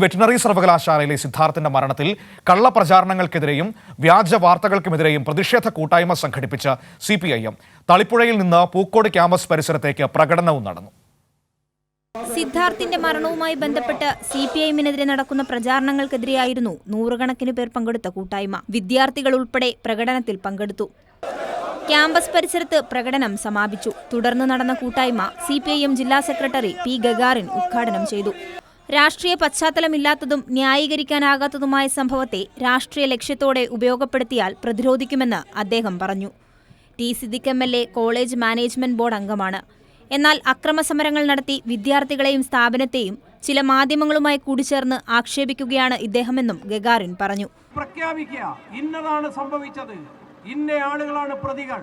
Veterinary സർവകലാശാലയിലെ സിദ്ധാർത്ഥിന്റെ മരണത്തിൽ കള്ളപ്രചാരണങ്ങൾക്കെതിരെയും വ്യാജ വാർത്തകൾക്കുമെതിരെയും പ്രതിഷേധ കൂട്ടായ്മ സംഘടിപ്പിച്ച CPIM തളിപ്പുഴയിൽ നിന്ന് പൂക്കോട് ക്യാമ്പസ് പരിസരത്തേക്ക് പ്രകടനവും നടന്നു. സിദ്ധാർത്ഥിന്റെ മരണവുമായി ബന്ധപ്പെട്ട് CPIMനെതിരെ നടക്കുന്ന പ്രചാരണങ്ങൾക്കെതിരെയായിരുന്നു നൂറുകണക്കിന് പേർ പങ്കെടുത്ത കൂട്ടായ്മ. വിദ്യാർത്ഥികൾ ഉൾപ്പെടെ പ്രകടനത്തിൽ പങ്കെടുത്തു. ക്യാമ്പസ് പരിസരത്ത് പ്രകടനം സമാപിച്ചു. തുടർന്ന് നടന്ന കൂട്ടായ്മ CPIM ജില്ലാ സെക്രട്ടറി P. ഗഗാറിൻ ഉദ്ഘാടനം ചെയ്തു. രാഷ്ട്രീയ പശ്ചാത്തലമില്ലാത്തതും ന്യായീകരിക്കാനാകാത്തതുമായ സംഭവത്തെ രാഷ്ട്രീയ ലക്ഷ്യത്തോടെ ഉപയോഗപ്പെടുത്തിയാൽ പ്രതിരോധിക്കുമെന്ന് അദ്ദേഹം പറഞ്ഞു. T. Siddique MLA college management board അംഗമാണ്. എന്നാൽ അക്രമസമരങ്ങൾ നടത്തി വിദ്യാർത്ഥികളെയും സ്ഥാപനത്തെയും ചില മാധ്യമങ്ങളുമായി കൂടിച്ചേർന്ന് ആക്ഷേപിക്കുകയാണ് ഇദ്ദേഹമെന്നും ഗഗാറിൻ പറഞ്ഞു. പ്രഖ്യാപിക്കുക, ഇന്നതാണ് സംഭവിച്ചത്, ഇന്ന ആളുകളാണ് പ്രതികൾ.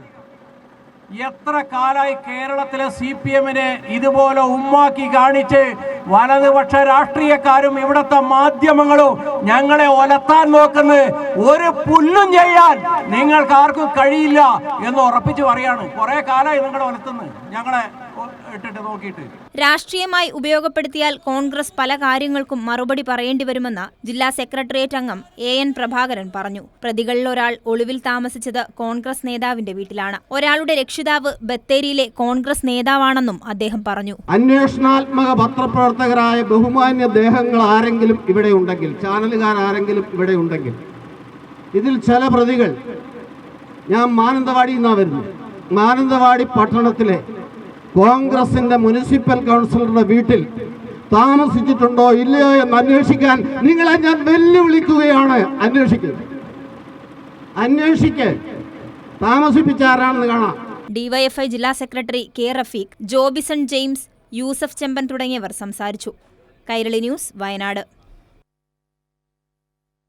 എത്ര കാലായി കേരളത്തിലെ CPMനെ ഇതുപോലെ ഉമ്മാക്കി കാണിച്ച് വലതുപക്ഷ രാഷ്ട്രീയക്കാരും ഇവിടുത്തെ മാധ്യമങ്ങളും ഞങ്ങളെ ഒലത്താൻ നോക്കുന്നത്. ഒരു പുല്ലും ചെയ്യാൻ നിങ്ങൾക്ക് ആർക്കും കഴിയില്ല എന്ന് ഉറപ്പിച്ചു പറയാണ്. കുറെ കാലമായി നിങ്ങളെ ഒലത്തുന്നത് ഞങ്ങളെ ഇട്ടിട്ട് നോക്കിയിട്ട്. രാഷ്ട്രീയമായി ഉപയോഗപ്പെടുത്തിയാൽ കോൺഗ്രസ് പല കാര്യങ്ങൾക്കും മറുപടി പറയേണ്ടി വരുമെന്ന് ജില്ലാ സെക്രട്ടേറിയറ്റ് അംഗം AN പ്രഭാകരൻ പറഞ്ഞു. പ്രതികളിൽ ഒരാൾ ഒളിവിൽ താമസിച്ചത് കോൺഗ്രസ് നേതാവിന്റെ വീട്ടിലാണ്. ഒരാളുടെ രക്ഷിതാവ് ബത്തേരിയിലെ കോൺഗ്രസ് നേതാവാണെന്നും അദ്ദേഹം പറഞ്ഞു. അന്വേഷണാത്മക പത്രപ്രവർത്തകരായ ബഹുമാന്യ ദേഹങ്ങൾ ആരെങ്കിലും ഇവിടെ ഉണ്ടെങ്കിൽ, ചാനലുകാർ ആരെങ്കിലും ഇവിടെ ഉണ്ടെങ്കിൽ, ഇതിൽ ചില പ്രതികൾ, ഞാൻ മാനന്തവാടിയിൽ നിന്നാണ് വരുന്നത്, മാനന്തവാടി പട്ടണത്തിലെ കോൺഗ്രസിന്റെ മുനിസിപ്പൽ കൗൺസിലറുടെ വീട്ടിൽ താമസിച്ചിട്ടുണ്ടോ ഇല്ലയോ എന്ന് അന്വേഷിക്കാൻ നിങ്ങളെ ഞാൻ വെല്ലുവിളിക്കുകയാണ്. അന്വേഷിക്ക് താമസിപ്പിച്ച ആരാണെന്ന് കാണാം. DYFI ജില്ലാ secretary K. Rafeeq, Jobisson James, Yusuf Chemban തുടങ്ങിയവർ സംസാരിച്ചു. കൈരളി ന്യൂസ്, വയനാട്.